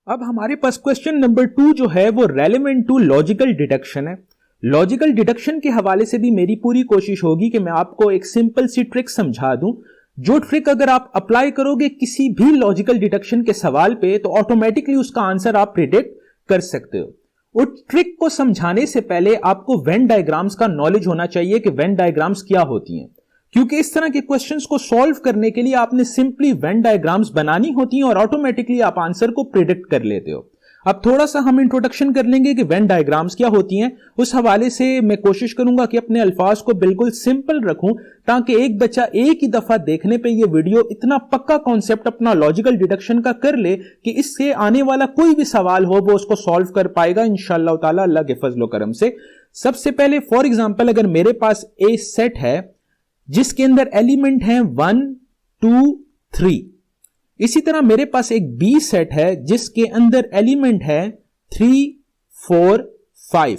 अब हमारे पास question number 2 जो है वो रेलेवेंट टू लॉजिकल डिडक्शन है। लॉजिकल डिडक्शन के हवाले से भी मेरी पूरी कोशिश होगी कि मैं आपको एक सिंपल सी ट्रिक समझा दूं, जो ट्रिक अगर आप अप्लाई करोगे किसी भी लॉजिकल डिडक्शन के सवाल पे तो ऑटोमेटिकली उसका आंसर आप प्रिडिक्ट कर सकते हो। उस ट्रिक को समझाने से पहले आपको वेन डायग्राम्स का नॉलेज होना चाहिए कि वेन डायग्राम्स क्या होती हैं, क्योंकि इस तरह के क्वेश्चंस को सॉल्व करने के लिए आपने सिंपली वेन डायग्राम्स बनानी होती हैं और ऑटोमेटिकली आप आंसर को प्रिडिक्ट कर लेते हो। अब थोड़ा सा हम इंट्रोडक्शन कर लेंगे कि वेन डायग्राम्स क्या होती हैं। उस हवाले से मैं कोशिश करूंगा कि अपने अल्फाज को बिल्कुल सिंपल रखूं ताकि एक बच्चा एक ही दफा देखने पे ये वीडियो इतना पक्का कॉन्सेप्ट अपना लॉजिकल डिडक्शन का कर ले कि इससे आने वाला कोई भी सवाल हो वो उसको सॉल्व कर पाएगा इंशाअल्लाह ताला अल्लाह के फजलो करम से। सबसे पहले फॉर एग्जाम्पल अगर मेरे पास ए सेट है जिसके अंदर एलिमेंट हैं 1 2 3, इसी तरह मेरे पास एक बी सेट है जिसके अंदर एलिमेंट है 3 4 5,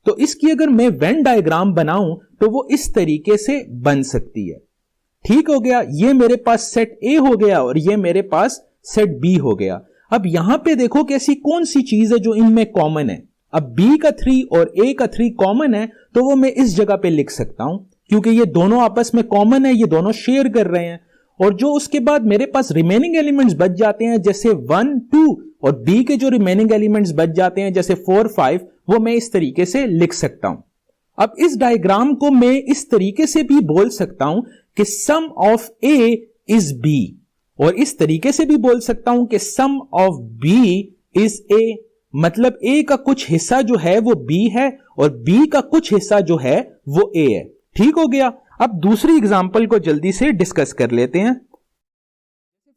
तो इसकी अगर मैं वेन डायग्राम बनाऊं तो वो इस तरीके से बन सकती है। ठीक हो गया, ये मेरे पास सेट ए हो गया और ये मेरे पास सेट बी हो गया। अब यहां पे देखो कि ऐसी कौन सी चीज है जो इनमें कॉमन है। अब बी का 3 और ए का 3 कॉमन है तो वो मैं इस जगह पे लिख सकता हूं क्योंकि ये दोनों आपस में कॉमन है, ये दोनों शेयर कर रहे हैं। और जो उसके बाद मेरे पास रिमेनिंग एलिमेंट्स बच जाते हैं जैसे 1 2 और बी के जो रिमेनिंग एलिमेंट्स बच जाते हैं जैसे 4 5, वो मैं इस तरीके से लिख सकता हूं। अब इस डायग्राम को मैं इस तरीके से भी बोल सकता हूं कि सम ऑफ ए इज बी, और इस तरीके से भी बोल सकता हूं कि सम ऑफ बी इज ए, मतलब ए का कुछ हिस्सा जो है वो बी है और बी का कुछ हिस्सा जो है वो ए है। ठीक हो गया। अब दूसरी एग्जांपल को जल्दी से डिस्कस कर लेते हैं।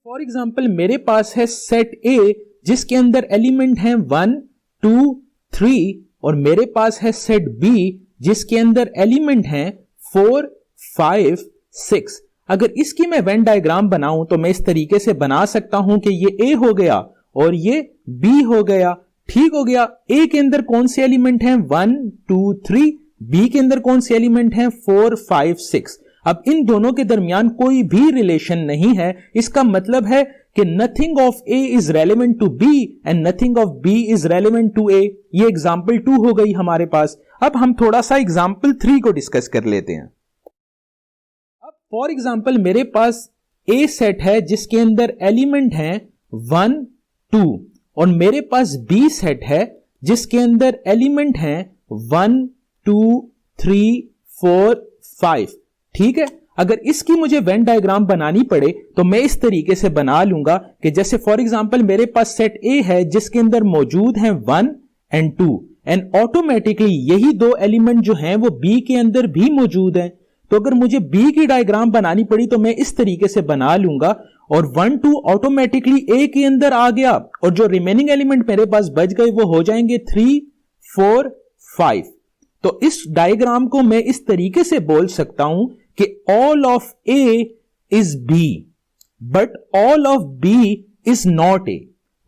फॉर एग्जांपल मेरे पास है सेट ए जिसके अंदर एलिमेंट हैं 1 2 3 और मेरे पास है सेट बी जिसके अंदर एलिमेंट हैं 4 5 6। अगर इसकी मैं वेन डायग्राम बनाऊं तो मैं इस तरीके से बना सकता हूं कि ये ए हो गया और ये बी हो गया। ठीक हो गया। ए के अंदर कौन से एलिमेंट हैं 1 2 3, बी के अंदर कौन से एलिमेंट हैं 4 5 6। अब इन दोनों के दरमियान कोई भी रिलेशन नहीं है, इसका मतलब है कि nothing of A is relevant to B and nothing of B is relevant to A. ये एग्जांपल 2 हो गई हमारे पास। अब हम थोड़ा सा एग्जांपल 3 को डिस्कस कर लेते हैं। अब फॉर एग्जांपल मेरे पास ए सेट है जिसके अंदर एलिमेंट हैं 1 2 और मेरे पास बी सेट है जिसके अंदर एलिमेंट हैं 1 2 3 4 5। ठीक है। अगर इसकी मुझे वेन डायग्राम बनानी पड़े तो मैं इस तरीके से बना लूंगा कि जैसे फॉर एग्जांपल मेरे पास सेट ए है जिसके अंदर मौजूद हैं 1 एंड 2 एंड ऑटोमेटिकली यही दो एलिमेंट जो हैं वो बी के अंदर भी मौजूद हैं। तो अगर मुझे बी की डायग्राम बनानी पड़ी तो मैं इस तरीके से बना लूंगा और 1 2 ऑटोमेटिकली ए के अंदर आ गया और जो रिमेनिंग एलिमेंट मेरे पास बच गए वो हो जाएंगे 3 4 5। तो इस डायग्राम को मैं इस तरीके से बोल सकता हूं कि all of A is B but all of B is not A,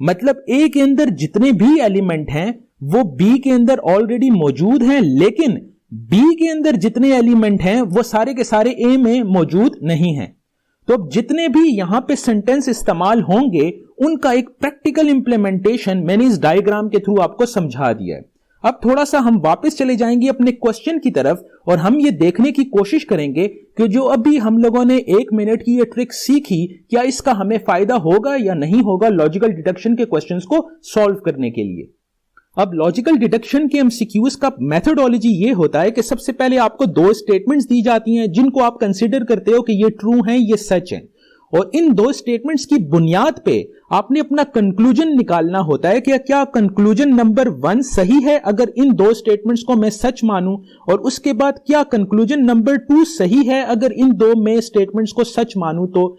मतलब ए के अंदर जितने भी एलिमेंट हैं वो बी के अंदर ऑलरेडी मौजूद हैं, लेकिन बी के अंदर जितने एलिमेंट हैं वो सारे के सारे ए में मौजूद नहीं हैं। तो अब जितने भी यहां पे सेंटेंस इस्तेमाल होंगे उनका एक प्रैक्टिकल इंप्लीमेंटेशन मैंने इस डायग्राम के थ्रू आपको समझा दिया है। अब थोड़ा सा हम वापस चले जाएंगे अपने क्वेश्चन की तरफ और हम ये देखने की कोशिश करेंगे कि जो अभी हम लोगों ने 1 मिनट की ये ट्रिक सीखी क्या इसका हमें फायदा होगा या नहीं होगा लॉजिकल डिडक्शन के क्वेश्चंस को सॉल्व करने के लिए। अब लॉजिकल डिडक्शन के एमसीक्यूज का मेथोडोलॉजी ये होता है कि सबसे पहले आपको 2 स्टेटमेंट्स दी जाती हैं जिनको आप कंसीडर करते हो कि ये ट्रू हैं, ये सच हैं, और इन 2 स्टेटमेंट्स की बुनियाद पे आपने अपना कंक्लूजन निकालना होता है कि क्या कंक्लूजन नंबर 1 सही है अगर इन 2 स्टेटमेंट्स को मैं सच मानूं, और उसके बाद क्या कंक्लूजन नंबर 2 सही है अगर इन 2 में स्टेटमेंट्स को सच मानूं। तो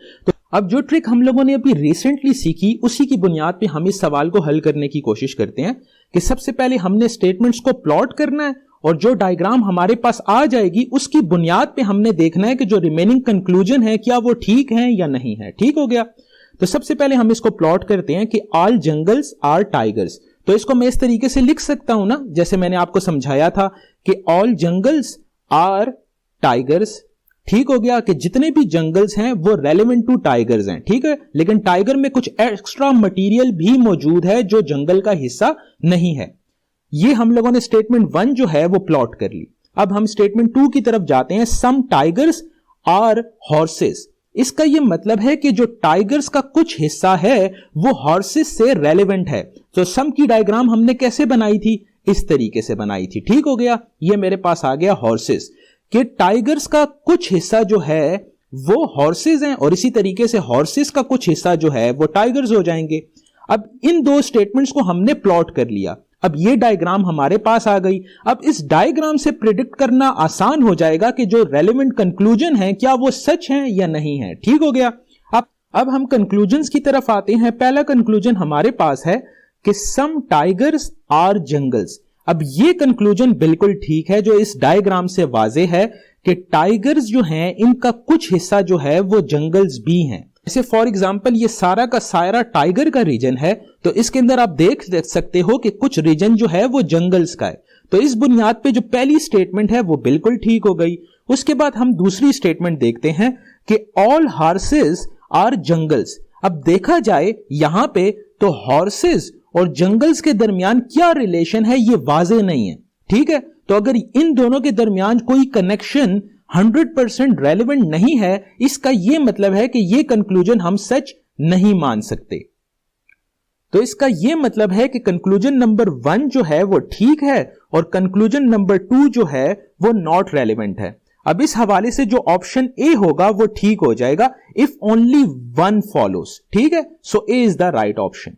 अब जो ट्रिक हम लोगों ने अभी रिसेंटली सीखी उसी की बुनियाद पे हम इस सवाल को हल करने की कोशिश करते हैं कि सबसे पहले हमने स्टेटमेंट्स को प्लॉट करना है और जो डायग्राम हमारे पास आ जाएगी उसकी बुनियाद पे हमने देखना है कि जो रिमेनिंग कंक्लूजन है क्या वो ठीक है या नहीं है। ठीक हो गया। तो सबसे पहले हम इसको प्लॉट करते हैं कि ऑल जंगल्स आर टाइगर्स। तो इसको मैं इस तरीके से लिख सकता हूं ना, जैसे मैंने आपको समझाया था कि ऑल जंगल्स आर टाइगर्स। ठीक हो गया कि जितने भी जंगल्स हैं वो रेलेवेंट टू टाइगर्स हैं, ठीक है, लेकिन टाइगर में कुछ एक्स्ट्रा मटेरियल भी मौजूद है जो जंगल का हिस्सा नहीं है। ये हम लोगों ने स्टेटमेंट 1 जो है वो प्लॉट कर ली। अब हम स्टेटमेंट 2 की तरफ जाते हैं। सम टाइगर्स आर हॉर्सेस। इसका यह मतलब है कि जो टाइगर्स का कुछ हिस्सा है वो हॉर्सेस से रेलेवेंट है। तो सम की डायग्राम हमने कैसे बनाई थी? इस तरीके से बनाई थी, ठीक हो गया। ये मेरे पास आ गया हॉर्सेस, कि टाइगर्स का कुछ हिस्सा जो है वो हॉर्सेस हैं और इसी तरीके से हॉर्सेस का कुछ हिस्सा जो है वो टाइगर्स हो जाएंगे। अब इन दो स्टेटमेंट्स को हमने प्लॉट कर लिया। अब ये डायग्राम हमारे पास आ गई। अब इस डायग्राम से प्रिडिक्ट करना आसान हो जाएगा कि जो रेलेवेंट कंक्लूजन है क्या वो सच है या नहीं है, ठीक हो गया। अब हम कंक्लूजन्स की तरफ आते हैं। पहला कंक्लूजन हमारे पास है कि सम टाइगर्स आर जंगल्स। अब ये कंक्लूजन बिल्कुल ठीक है, जो इस डायग्राम से वाजे है कि टाइगर्स जो हैं इनका कुछ हिस्सा जो है वो जंगल्स भी हैं। जैसे फॉर एग्जांपल ये सारा का सारा टाइगर का रीजन है, तो इसके अंदर आप देख सकते हो कि कुछ रीजन जो है वो जंगल्स का है। तो इस बुनियाद पे जो पहली स्टेटमेंट है वो बिल्कुल ठीक हो गई। उसके बाद हम दूसरी स्टेटमेंट देखते हैं कि ऑल हॉर्सेस आर जंगल्स। अब देखा जाए यहां पे तो हॉर्सेस और जंगल्स के दरमियान क्या रिलेशन है ये वाजे नहीं है, ठीक है। तो अगर इन दोनों के दरमियान कोई कनेक्शन 100% रेलेवेंट नहीं है, इसका यह मतलब है कि यह कंक्लूजन हम सच नहीं मान सकते। तो इसका यह मतलब है कि कंक्लूजन नंबर 1 जो है वो ठीक है और कंक्लूजन नंबर 2 जो है वो नॉट रेलेवेंट है। अब इस हवाले से जो ऑप्शन ए होगा वो ठीक हो जाएगा, इफ ओनली वन फॉलोस, ठीक है। सो ए इज द राइट ऑप्शन।